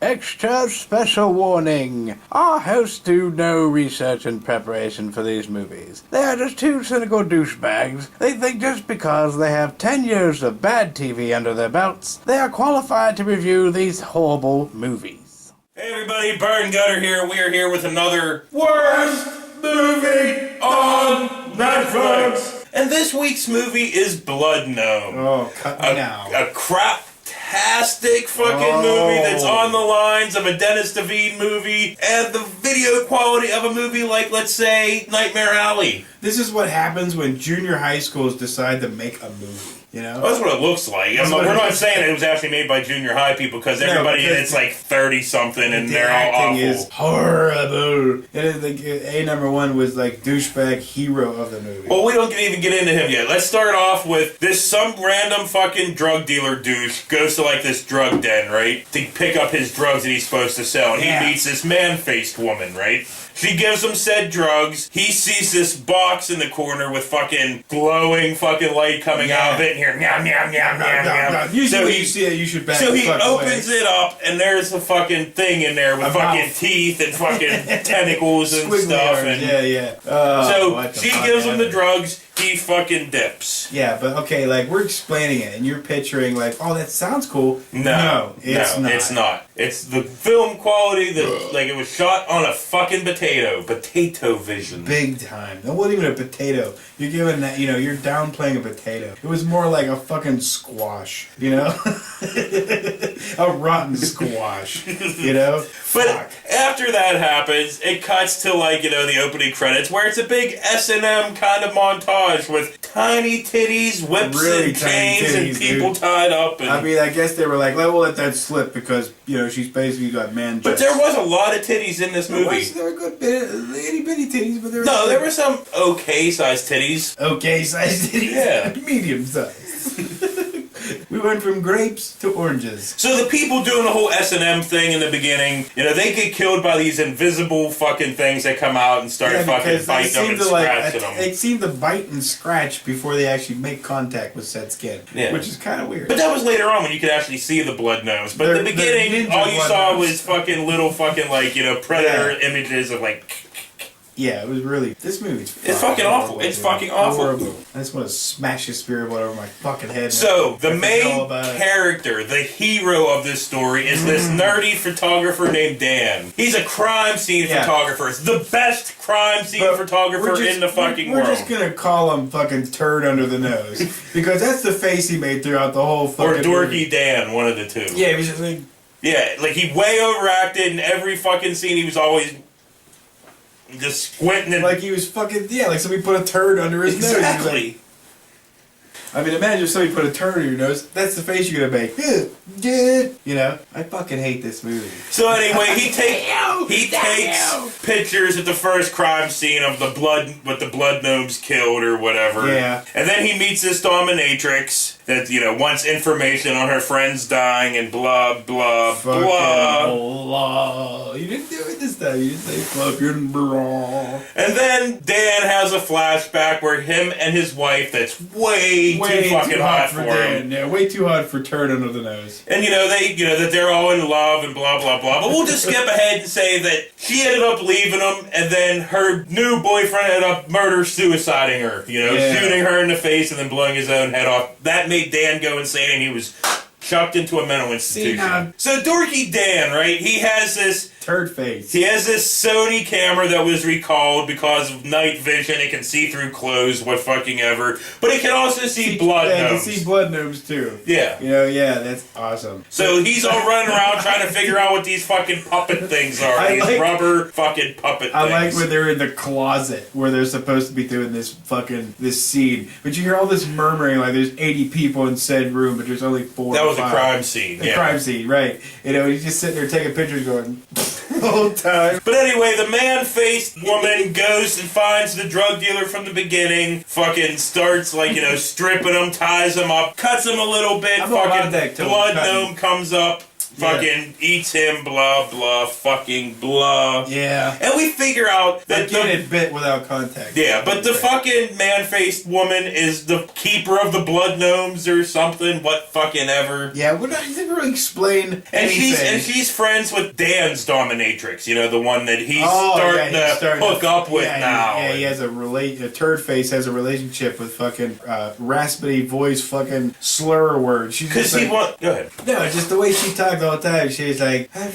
Extra special warning. Our hosts do no research and preparation for these movies. They are just two cynical douchebags. They think just because they have 10 years of bad TV under their belts, they are qualified to review these horrible movies. Hey everybody, Bird and Gutter here. We are here with another Worst Movie on Netflix. And this week's movie is Blood Gnome. Oh, cut me now. A craptastic fucking movie that's on the lines of a Dennis DeVine movie and the video quality of a movie like, let's say, Nightmare Alley. This is what happens when junior high schools decide to make a movie, you know? Well, that's what it looks like. We're not saying it was actually made by junior high people because everybody in it's like 30-something and they're all awful. Is horrible. And like, A1 was like douchebag hero of the movie. Well, we don't even get into him yet. Let's start off with some random fucking drug dealer douche goes to like this drug den, right? To pick up his drugs that he's supposed to sell. And he meets this man-faced woman, right? She gives him said drugs. He sees this box in the corner with fucking glowing fucking light coming out of it and here, meow, meow, meow, meow, meow. Usually when you see it, you should back So the he fuck opens away. it up and there's a fucking thing in there with fucking teeth and fucking tentacles and stuff. And so she gives him the drugs. He fucking dips. Yeah, but okay, like we're explaining it, and you're picturing like, oh, that sounds cool. No, it's not. It's the film quality that like it was shot on a fucking potato vision. Big time. That wasn't even a potato. You're giving that, you know, you're downplaying a potato. It was more like a fucking squash, you know, a rotten squash, you know. But after that happens, it cuts to like, you know, the opening credits where it's a big S&M kind of montage with tiny titties, whips really and chains and people tied up. And I mean, I guess they were like, we'll let that slip because, you know, she's basically got man But there was a lot of titties in this movie. There were good itty bitty titties, but there were some okay sized titties. Okay sized titties? Yeah. Medium sized. We went from grapes to oranges. So the people doing the whole S&M thing in the beginning, you know, they get killed by these invisible fucking things that come out and start fucking biting them and scratching them. They seem to bite and scratch before they actually make contact with said skin, which is kind of weird. But that was later on when you could actually see the blood gnomes. But in the beginning, all you saw was fucking little fucking like, you know, predator images of like... Yeah, it was really... This movie's fucking awful. It's fucking awful. Horrible. I just want to smash his spirit ball over my fucking head. So, the main character, the hero of this story, is this nerdy photographer named Dan. He's a crime scene photographer. It's the best crime scene photographer in the fucking world. We're just going to call him fucking Turd Under the Nose. Because that's the face he made throughout the whole fucking Or Dorky movie. Dan, one of the two. Yeah, he was just like... Yeah, like he way overacted in every fucking scene. He was always... just squinting and... like he was fucking... Yeah, like somebody put a turd under his nose. Exactly. I mean, imagine if somebody put a turd under your nose. That's the face you're gonna make. You know? I fucking hate this movie. So anyway, he takes pictures at the first crime scene of the blood... what the blood gnomes killed or whatever. Yeah. And then he meets this dominatrix that, you know, wants information on her friends dying and blah, blah, blah. You didn't do it this time. You didn't say fucking blah. And then Dan has a flashback where him and his wife that's way too fucking hot for him. Yeah, way too hot for turd under the nose. And, you know, that they're all in love and blah, blah, blah. But we'll just skip ahead and say that she ended up leaving him and then her new boyfriend ended up suiciding her. You know, shooting her in the face and then blowing his own head off. That made Dan go insane and he was chucked into a mental institution. So Dorky Dan, right, he has this... turd face. He has this Sony camera that was recalled because of night vision. It can see through clothes, what fucking ever. But it can also see blood gnomes. Yeah, it can see blood gnomes too. Yeah. You know, that's awesome. So he's all running around trying to figure out what these fucking puppet things are. These rubber fucking puppet things. I like when they're in the closet where they're supposed to be doing this scene. But you hear all this murmuring like there's 80 people in said room, but there's only 4 That was a crime scene. A crime scene, right. You know, he's just sitting there taking pictures going... the whole time. But anyway, the man-faced woman goes and finds the drug dealer from the beginning, fucking starts, like, you know, stripping him, ties him up, cuts him a little bit, fucking blood gnome comes up, fucking eats him, blah, blah, fucking blah. Yeah. And we figure out that it bit without contact. Yeah, but the fucking man-faced woman is the keeper of the blood gnomes or something, what fucking ever. Yeah, we didn't really explain anything. And she's friends with Dan's dominatrix, you know, the one that he's starting to hook up with now. Yeah, he has a turd face has a relationship with fucking raspy voice fucking slur words. Because he wants... Go ahead. No, just the way she talked all the time. She's like... You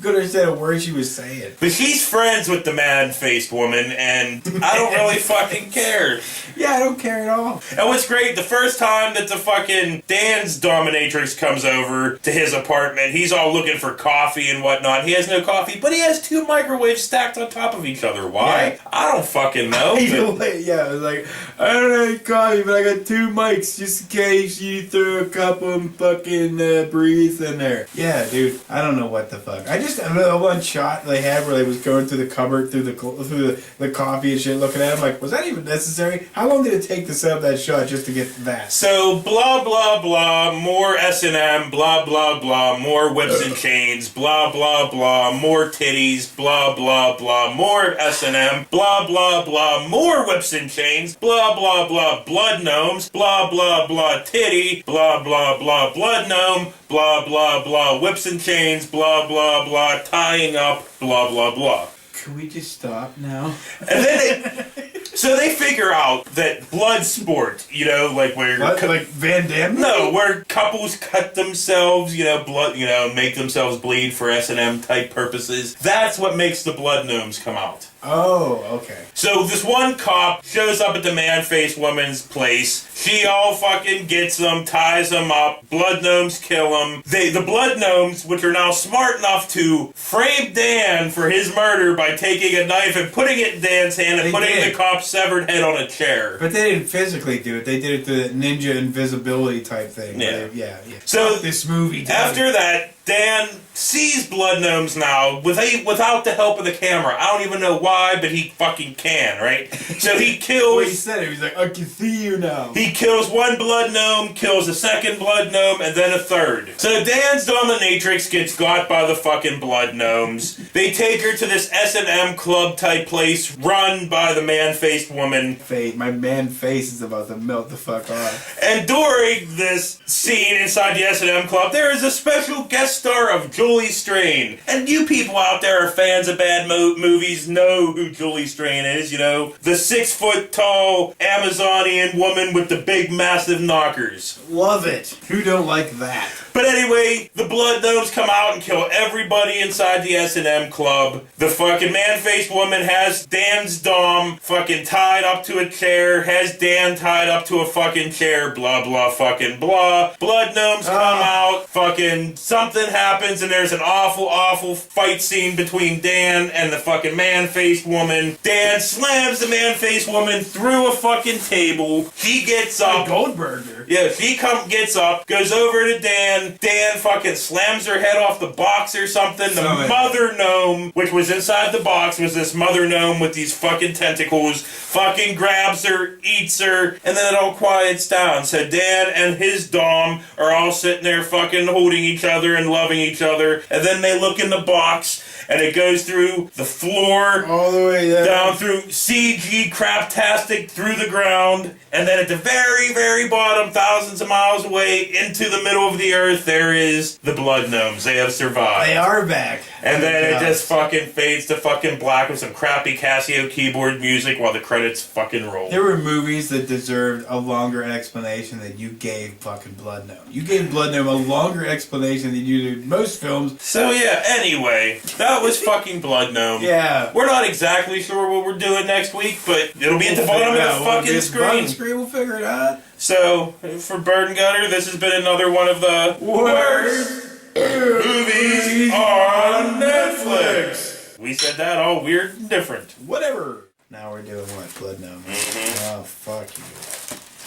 could understand a word she was saying. But she's friends with the man-faced woman, and I don't really fucking care. Yeah, I don't care at all. And what's great, the first time that the fucking Dan's dominatrix comes over to his apartment, he's all looking for coffee and whatnot. He has no coffee, but he has 2 microwaves stacked on top of each other. Why? Yeah. I don't fucking know. Yeah, I was like, I don't know coffee, but I got 2 mics just in case you throw a couple and fucking breathe in there. Yeah, dude, I don't know what the fuck. I remember one shot they had where they was going through the cupboard, through the coffee and shit, looking at him like, was that even necessary? How long did it take to set up that shot just to get that? So, blah, blah, blah, more S&M, blah, blah, blah, more whips and chains, blah, blah, blah, more titties, blah, blah, blah, more S&M, blah, blah, blah, more whips and chains, blah, blah, blah, blood gnomes, blah, blah, blah, titty, blah, blah, blah, blood gnome, blah, blah, blah, whips and chains, blah, blah, blah, tying up, blah, blah, blah. Can we just stop now? And then so they figure out that blood sport, you know, like where... What? Like Van Damme? No, where couples cut themselves, you know, blood, you know, make themselves bleed for S&M type purposes. That's what makes the blood gnomes come out. Oh, okay. So this one cop shows up at the man-faced woman's place. She all fucking gets them, ties them up. Blood gnomes kill them. The blood gnomes, which are now smart enough to frame Dan for his murder by taking a knife and putting it in Dan's hand and putting the cop's severed head on a chair. But they didn't physically do it. They did it through the ninja invisibility type thing. Yeah. Yeah. So this movie. After that, Dan sees blood gnomes now without the help of the camera. I don't even know why, but he fucking can, right? So he kills... Well, he said it. He's like, I can see you now. He kills 1 blood gnome, kills a 2nd blood gnome, and then a 3rd. So Dan's dominatrix gets got by the fucking blood gnomes. They take her to this S&M club type place run by the man-faced woman. My man face is about to melt the fuck off. And during this scene inside the S&M club, there is a special guest star of Julie Strain. And you people out there are fans of bad movies know who Julie Strain is, you know. The 6-foot-tall Amazonian woman with the big massive knockers. Love it. Who don't like that? But anyway, the blood gnomes come out and kill everybody inside the S&M club. The fucking man-faced woman has Dan's dom fucking tied up to a chair, has Dan tied up to a fucking chair, blah, blah, fucking blah. Blood gnomes come out, fucking something happens, and there's an awful, awful fight scene between Dan and the fucking man-faced woman. Dan slams the man-faced woman through a fucking table. She gets up. Goldberger. Yeah, she gets up, goes over to Dan. Dan fucking slams her head off the box or something. The mother gnome, which was inside the box, was this mother gnome with these fucking tentacles, fucking grabs her, eats her, and then it all quiets down. So Dan and his dom are all sitting there fucking holding each other and loving each other, and then they look in the box, and it goes through the floor, all the way down through CG craptastic through the ground, and then at the very, very bottom, thousands of miles away, into the middle of the earth, there is the blood gnomes. They have survived. They are back. And then it just fucking fades to fucking black with some crappy Casio keyboard music while the credits fucking roll. There were movies that deserved a longer explanation than you gave fucking Blood Gnome. You gave Blood Gnome a longer explanation than you did most films. So yeah, anyway, that was fucking Blood Gnome. Yeah. We're not exactly sure what we're doing next week, but it'll be at the bottom of the fucking screen. We'll figure it out. So, for Bird and Gutter, this has been another one of the worst movies on Netflix. We said that all weird and different. Whatever. Now we're doing what? Blood Gnome. Oh, fuck you.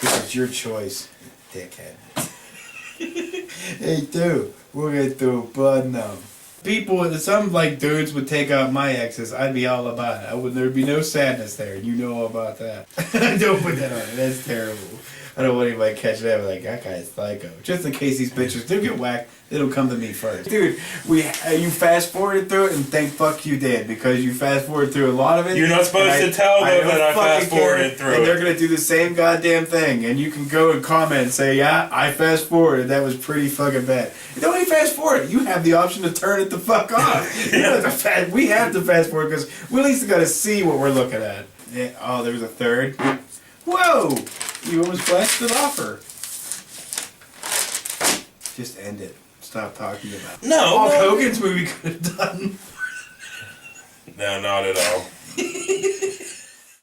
This is your choice, dickhead. Hey, dude, we're gonna do Blood Gnome. People, some like dudes would take out my exes. I'd be all about it. There'd be no sadness there. You know all about that. Don't put that on it. That's terrible. I don't want anybody catching that. Like, that guy's psycho. Just in case these bitches do get whacked, it'll come to me first. Dude, you fast forwarded through it, and thank fuck you did, because you fast forwarded through a lot of it. You're not supposed to tell them that I fast forwarded through and it. they're gonna do the same goddamn thing, and you can go and comment and say, yeah, I fast forwarded. That was pretty fucking bad. You don't even fast forward. You have the option to turn it the fuck off. You don't have to we have to fast forward because we at least got to see what we're looking at. Yeah, oh, there was a third. Whoa! You almost blasted it off her. Just end it. Stop talking about it. No. Hulk Hogan's movie could have done. No, not at all.